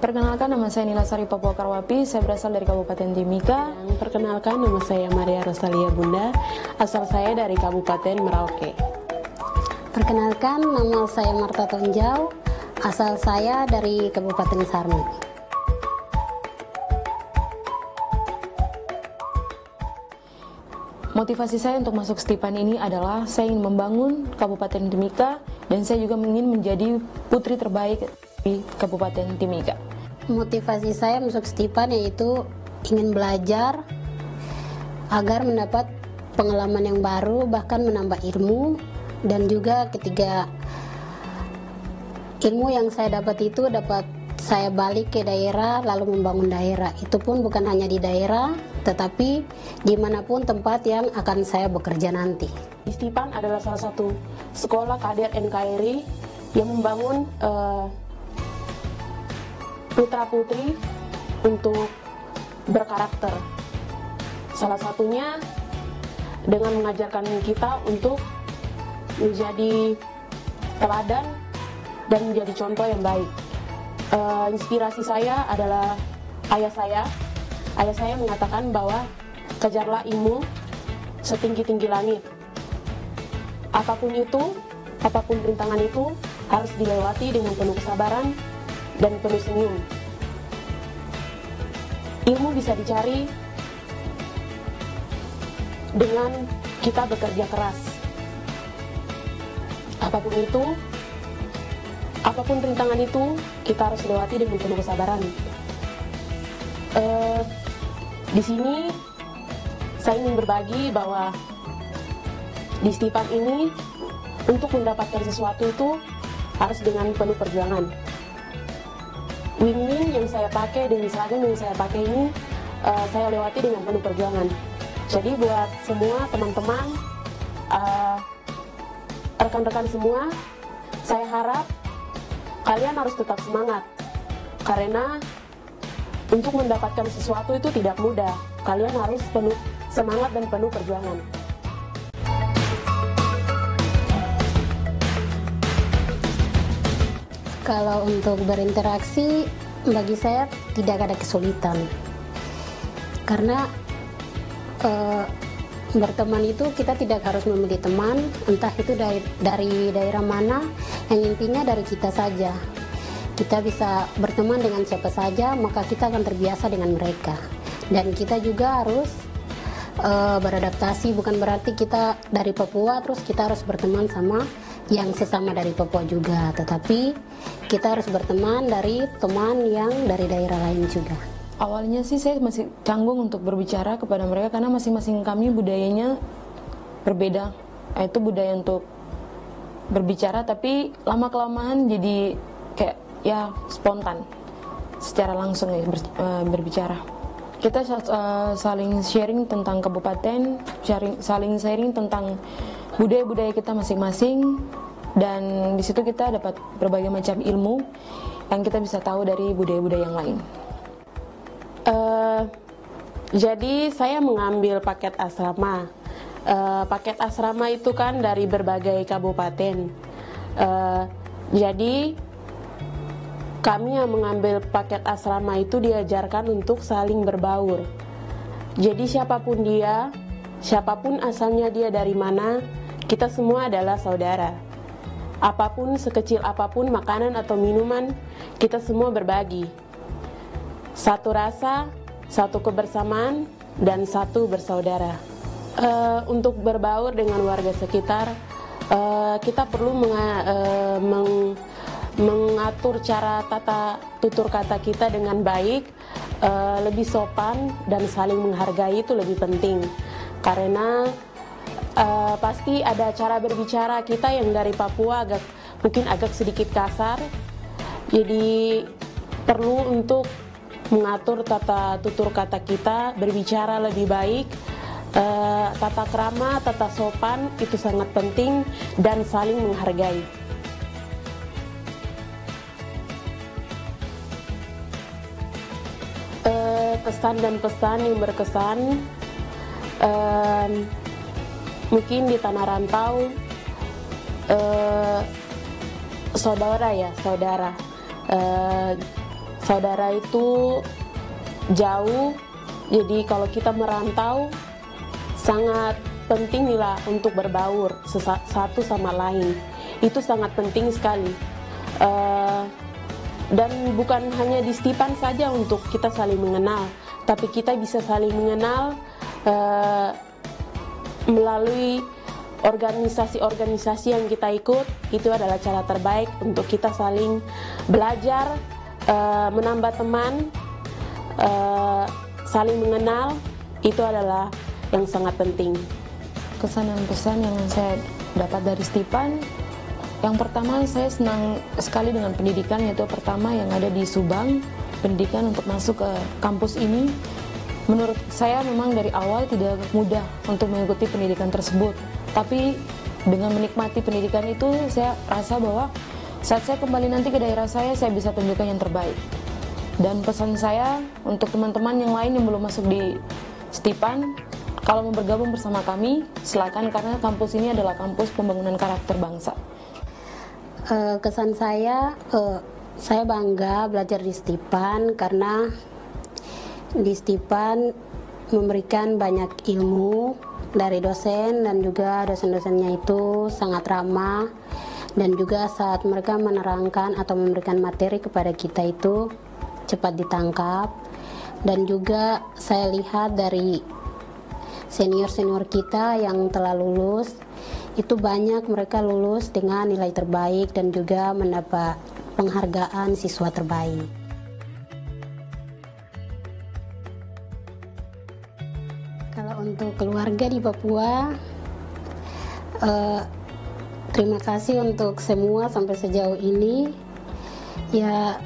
Perkenalkan, nama saya Nila Sari Papua Karwapi, saya berasal dari Kabupaten Timika. Perkenalkan, nama saya Maria Rosalia Bunda, asal saya dari Kabupaten Merauke. Perkenalkan, nama saya Marta Tonjau, asal saya dari Kabupaten Sarmi. Motivasi saya untuk masuk Stipan ini adalah saya ingin membangun Kabupaten Timika dan saya juga ingin menjadi putri terbaik di Kabupaten Timika. Motivasi saya masuk Stipan yaitu ingin belajar agar mendapat pengalaman yang baru, bahkan menambah ilmu, dan juga ketiga ilmu yang saya dapat itu dapat saya balik ke daerah lalu membangun daerah. Itu pun bukan hanya di daerah, tetapi dimanapun tempat yang akan saya bekerja nanti. Stipan adalah salah satu sekolah kader NKRI yang membangun putra-putri untuk berkarakter. Salah satunya dengan mengajarkan kita untuk menjadi teladan dan menjadi contoh yang baik. Inspirasi saya adalah ayah saya. Ayah saya mengatakan bahwa kejarlah ilmu setinggi-tinggi langit. Apapun itu, apapun rintangan itu harus dilewati dengan penuh kesabaran dan penuh senyum. Ilmu bisa dicari dengan kita bekerja keras. Apapun itu, apapun rintangan itu, kita harus lewati dengan penuh kesabaran. Di sini saya ingin berbagi bahwa di Stipan ini untuk mendapatkan sesuatu itu harus dengan penuh perjuangan. Win-win yang saya pakai dan seragam yang saya pakai ini saya lewati dengan penuh perjuangan. Jadi buat semua teman-teman, rekan-rekan semua, saya harap kalian harus tetap semangat, karena untuk mendapatkan sesuatu itu tidak mudah. Kalian harus penuh semangat dan penuh perjuangan. Kalau untuk berinteraksi, bagi saya tidak ada kesulitan, karena berteman itu kita tidak harus memilih teman, entah itu dari daerah mana, yang intinya dari kita saja. Kita bisa berteman dengan siapa saja, maka kita akan terbiasa dengan mereka. Dan kita juga harus beradaptasi, bukan berarti kita dari Papua terus kita harus berteman sama yang sesama dari Papua juga, tetapi kita harus berteman dari teman yang dari daerah lain juga. Awalnya sih saya masih canggung untuk berbicara kepada mereka karena masing-masing kami budayanya berbeda. Itu budaya untuk berbicara, tapi lama-kelamaan jadi kayak ya spontan, secara langsung ya berbicara. Kita saling sharing tentang kabupaten, saling sharing tentang budaya-budaya kita masing-masing, dan di situ kita dapat berbagai macam ilmu yang kita bisa tahu dari budaya-budaya yang lain. Jadi saya mengambil paket asrama. Paket asrama itu kan dari berbagai kabupaten. Jadi kami yang mengambil paket asrama itu diajarkan untuk saling berbaur. Jadi siapapun dia, siapapun asalnya dia dari mana, kita semua adalah saudara. Apapun, sekecil apapun makanan atau minuman, kita semua berbagi. Satu rasa, satu kebersamaan, dan satu bersaudara. Untuk berbaur dengan warga sekitar, kita perlu mengatur cara tata tutur kata kita dengan baik, lebih sopan, dan saling menghargai itu lebih penting. Karena pasti ada cara berbicara kita yang dari Papua mungkin agak sedikit kasar, jadi perlu untuk mengatur tata tutur kata kita, berbicara lebih baik, tata krama, tata sopan itu sangat penting, dan saling menghargai. Kesan dan pesan yang berkesan, mungkin di tanah rantau, saudara. saudara itu jauh, jadi kalau kita merantau sangat penting lah untuk berbaur satu sama lain. Itu sangat penting sekali. Dan bukan hanya di Stipan saja untuk kita saling mengenal, tapi kita bisa saling mengenal melalui organisasi-organisasi yang kita ikut. Itu adalah cara terbaik untuk kita saling belajar, menambah teman, saling mengenal. Itu adalah yang sangat penting. Kesan dan pesan yang saya dapat dari Stipan, yang pertama saya senang sekali dengan pendidikan, yaitu pertama yang ada di Subang, pendidikan untuk masuk ke kampus ini. Menurut saya memang dari awal tidak mudah untuk mengikuti pendidikan tersebut, tapi dengan menikmati pendidikan itu saya rasa bahwa saat saya kembali nanti ke daerah saya bisa tunjukkan yang terbaik. Dan pesan saya untuk teman-teman yang lain yang belum masuk di Stipan, kalau mau bergabung bersama kami, silakan, karena kampus ini adalah kampus pembangunan karakter bangsa. Kesan saya bangga belajar di Stipan karena di Stipan memberikan banyak ilmu dari dosen, dan juga dosen-dosennya itu sangat ramah, dan juga saat mereka menerangkan atau memberikan materi kepada kita itu cepat ditangkap. Dan juga saya lihat dari senior-senior kita yang telah lulus, itu banyak mereka lulus dengan nilai terbaik dan juga mendapat penghargaan siswa terbaik. Kalau untuk keluarga di Papua, terima kasih untuk semua sampai sejauh ini. Ya,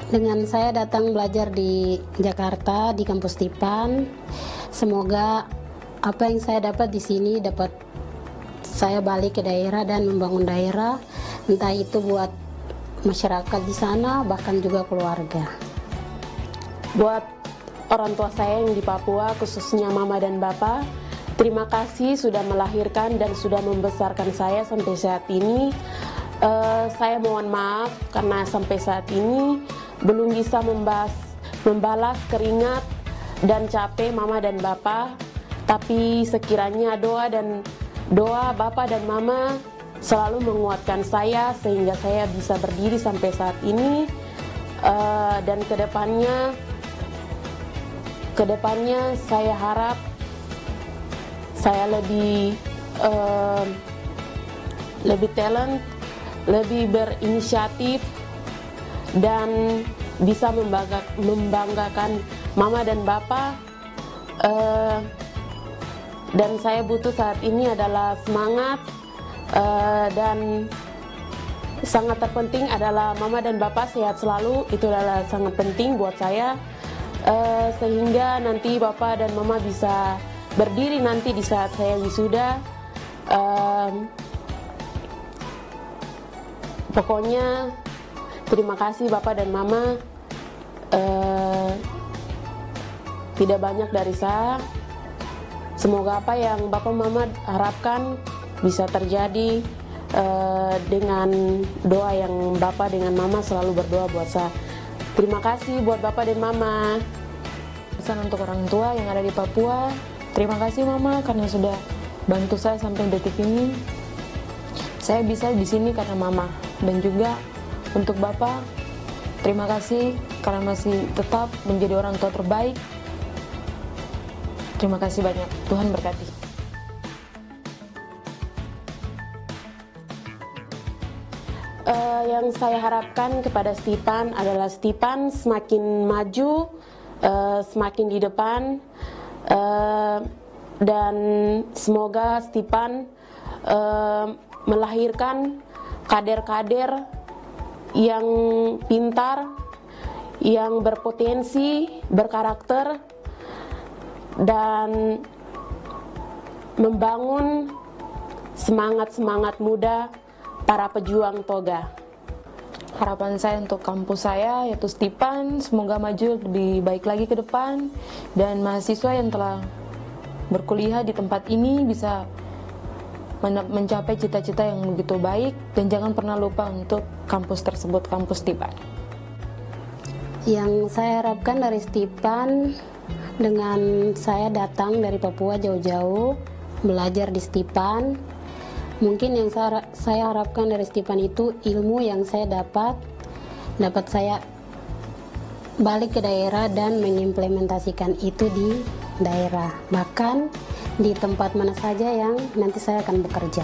dengan saya datang belajar di Jakarta di kampus Stipan, semoga apa yang saya dapat di sini dapat saya balik ke daerah dan membangun daerah, entah itu buat masyarakat di sana, bahkan juga keluarga. Buat orang tua saya yang di Papua, khususnya mama dan bapa, terima kasih sudah melahirkan dan sudah membesarkan saya sampai saat ini. Saya mohon maaf karena sampai saat ini belum bisa membalas keringat dan capek mama dan bapa, tapi sekiranya doa Bapak dan Mama selalu menguatkan saya sehingga saya bisa berdiri sampai saat ini. Dan kedepannya saya harap saya lebih talent, lebih berinisiatif, dan bisa membanggakan Mama dan Bapak. Dan saya butuh saat ini adalah semangat, dan sangat terpenting adalah Mama dan Bapak sehat selalu. Itu adalah sangat penting buat saya, sehingga nanti Bapak dan Mama bisa berdiri nanti di saat saya wisuda. Pokoknya terima kasih Bapak dan Mama. Tidak banyak dari saya. Semoga apa yang Bapak Mama harapkan bisa terjadi, dengan doa yang Bapak dengan Mama selalu berdoa buat saya. Terima kasih buat Bapak dan Mama. Pesan untuk orang tua yang ada di Papua, terima kasih Mama karena sudah bantu saya sampai detik ini. Saya bisa di sini karena Mama. Dan juga untuk Bapak, terima kasih karena masih tetap menjadi orang tua terbaik. Terima kasih banyak. Tuhan berkati. Yang saya harapkan kepada Stipan adalah Stipan semakin maju, semakin di depan, dan semoga Stipan melahirkan kader-kader yang pintar, yang berpotensi, berkarakter, dan membangun semangat-semangat muda para pejuang toga. Harapan saya untuk kampus saya yaitu Stipan, semoga maju lebih baik lagi ke depan, dan mahasiswa yang telah berkuliah di tempat ini bisa mencapai cita-cita yang begitu baik, dan jangan pernah lupa untuk kampus tersebut, kampus Stipan. Yang saya harapkan dari Stipan, dengan saya datang dari Papua jauh-jauh belajar di Stipan, mungkin yang saya harapkan dari Stipan itu ilmu yang saya dapat saya balik ke daerah dan mengimplementasikan itu di daerah, bahkan di tempat mana saja yang nanti saya akan bekerja.